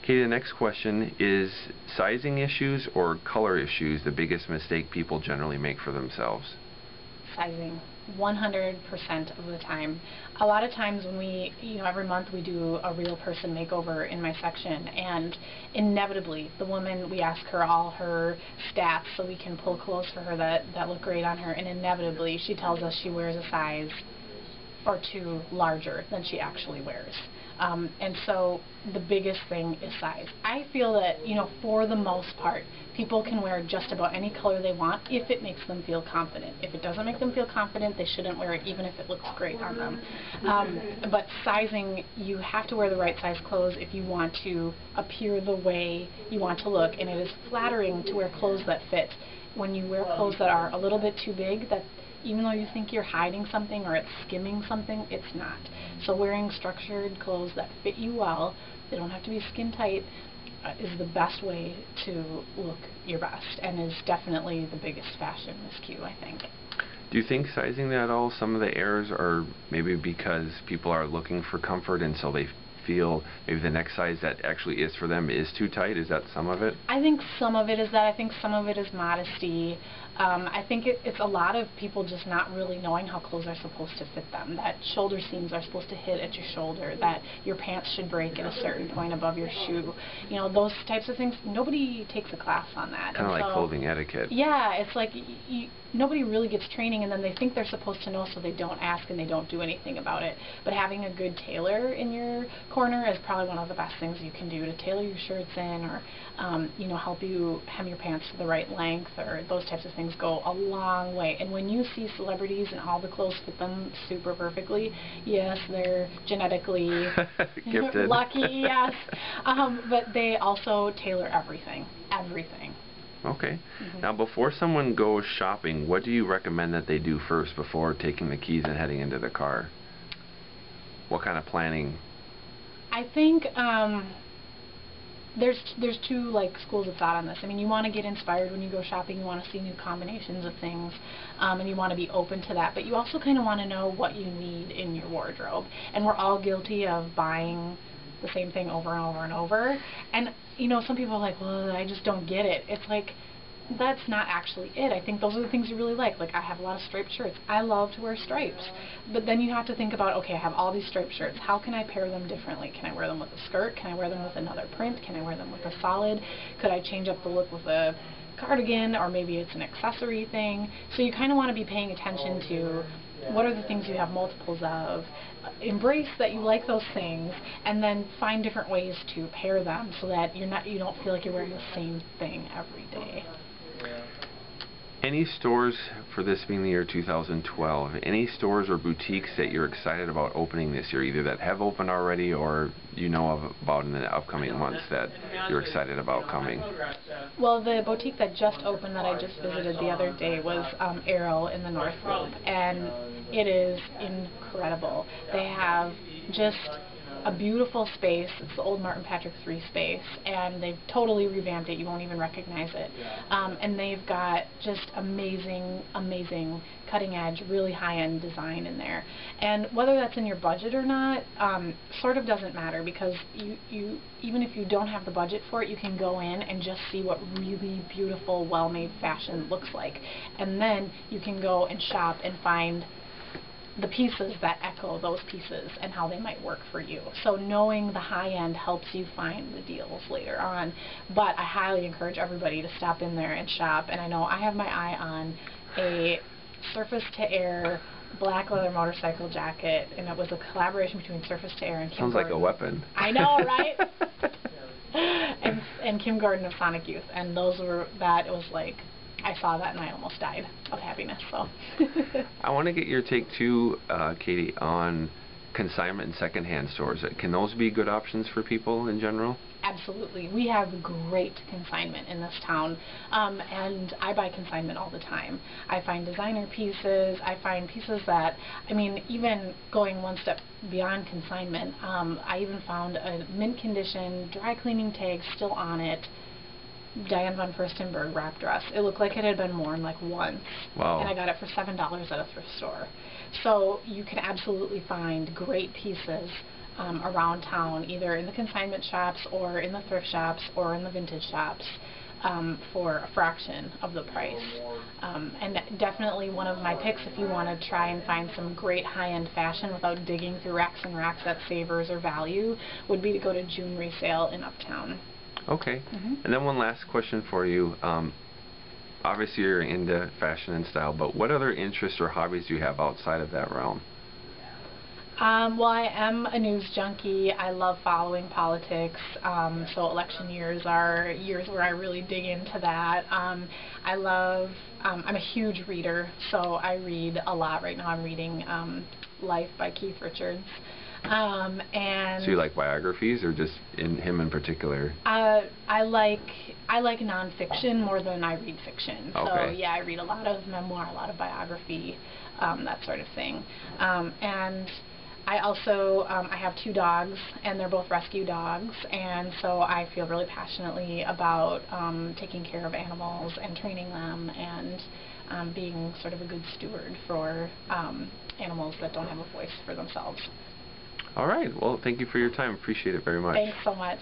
Okay, the next question is sizing issues or color issues the biggest mistake people generally make for themselves? Sizing, 100% of the time. A lot of times when we, every month we do a real person makeover in my section, and inevitably the woman, we ask her all her stats so we can pull clothes for her that look great on her, and inevitably she tells us she wears a size or two larger than she actually wears. And so the biggest thing is size. I feel that, for the most part, people can wear just about any color they want if it makes them feel confident. If it doesn't make them feel confident, they shouldn't wear it, even if it looks great on them. But sizing, you have to wear the right size clothes if you want to appear the way you want to look, and it is flattering to wear clothes that fit. When you wear clothes that are a little bit too big, that even though you think you're hiding something or it's skimming something, it's not. So wearing structured clothes that fit you well, they don't have to be skin tight, is the best way to look your best, and is definitely the biggest fashion miscue, I think. Do you think sizing that all, some of the errors are maybe because people are looking for comfort and so they feel maybe the next size that actually is for them is too tight? Is that some of it? I think some of it is that. I think some of it is modesty. I think it's a lot of people just not really knowing how clothes are supposed to fit them, that shoulder seams are supposed to hit at your shoulder, that your pants should break at a certain point above your shoe. Those types of things, nobody takes a class on that. Kind of like clothing etiquette. Yeah, it's like nobody really gets training, and then they think they're supposed to know, so they don't ask and they don't do anything about it. But having a good tailor in your corner is probably one of the best things you can do, to tailor your shirts in, or help you hem your pants to the right length, or those types of things go a long way. And when you see celebrities and all the clothes fit them super perfectly, yes, they're genetically gifted, lucky, yes, but they also tailor everything. Okay. Now, before someone goes shopping, what do you recommend that they do first before taking the keys and heading into the car? What kind of planning? I think there's two schools of thought on this. I mean, you want to get inspired when you go shopping. You want to see new combinations of things, and you want to be open to that. But you also kind of want to know what you need in your wardrobe. And we're all guilty of buying the same thing over and over and over. And some people are like, well, I just don't get it. It's like, that's not actually it. I think those are the things you really like. Like, I have a lot of striped shirts. I love to wear stripes. But then you have to think about, okay, I have all these striped shirts. How can I pair them differently? Can I wear them with a skirt? Can I wear them with another print? Can I wear them with a solid? Could I change up the look with a cardigan, or maybe it's an accessory thing? So you kind of want to be paying attention to what are the things you have multiples of. Embrace that you like those things, and then find different ways to pair them so that you don't feel like you're wearing the same thing every day. Any stores, for this being the year 2012, any stores or boutiques that you're excited about opening this year, either that have opened already or about in the upcoming months that you're excited about coming? Well, the boutique that just opened that I just visited the other day was Arrow in the North Loop, and it is incredible. They have just a beautiful space. It's the old Martin Patrick III space, and they've totally revamped it. You won't even recognize it. And they've got just amazing cutting-edge, really high-end design in there. And whether that's in your budget or not, sort of doesn't matter, because you even if you don't have the budget for it, you can go in and just see what really beautiful, well-made fashion looks like. And then you can go and shop and find the pieces that echo those pieces and how they might work for you. So knowing the high end helps you find the deals later on. But I highly encourage everybody to stop in there and shop. And I know I have my eye on a Surface to Air black leather motorcycle jacket, and it was a collaboration between Surface to Air and Kim Sounds Gordon. like a weapon. I know, right? and Kim Gordon of Sonic Youth, and those were it was like, I saw that and I almost died of happiness. So I want to get your take too, Katie, on consignment and secondhand stores. Can those be good options for people in general? Absolutely. We have great consignment in this town, and I buy consignment all the time. I find designer pieces. I find pieces that, I mean, even going one step beyond consignment, I even found a mint condition, dry cleaning tag still on it, Diane von Furstenberg wrap dress. It looked like it had been worn like once. Wow. And I got it for $7 at a thrift store. So you can absolutely find great pieces around town, either in the consignment shops or in the thrift shops or in the vintage shops, for a fraction of the price. And definitely one of my picks, if you want to try and find some great high-end fashion without digging through racks and racks at Savers or Value, would be to go to June Resale in Uptown. Okay. And then one last question for you. Obviously you're into fashion and style, but what other interests or hobbies do you have outside of that realm? Well, I am a news junkie. I love following politics, so election years are years where I really dig into that. I'm a huge reader, so I read a lot. Right now I'm reading Life by Keith Richards. And so you like biographies, or just him in particular? I like nonfiction more than I read fiction. Okay. So yeah, I read a lot of memoir, a lot of biography, that sort of thing. And I also I have 2 dogs, and they're both rescue dogs, and so I feel really passionately about taking care of animals and training them, and being sort of a good steward for animals that don't have a voice for themselves. All right. Well, thank you for your time. Appreciate it very much. Thanks so much.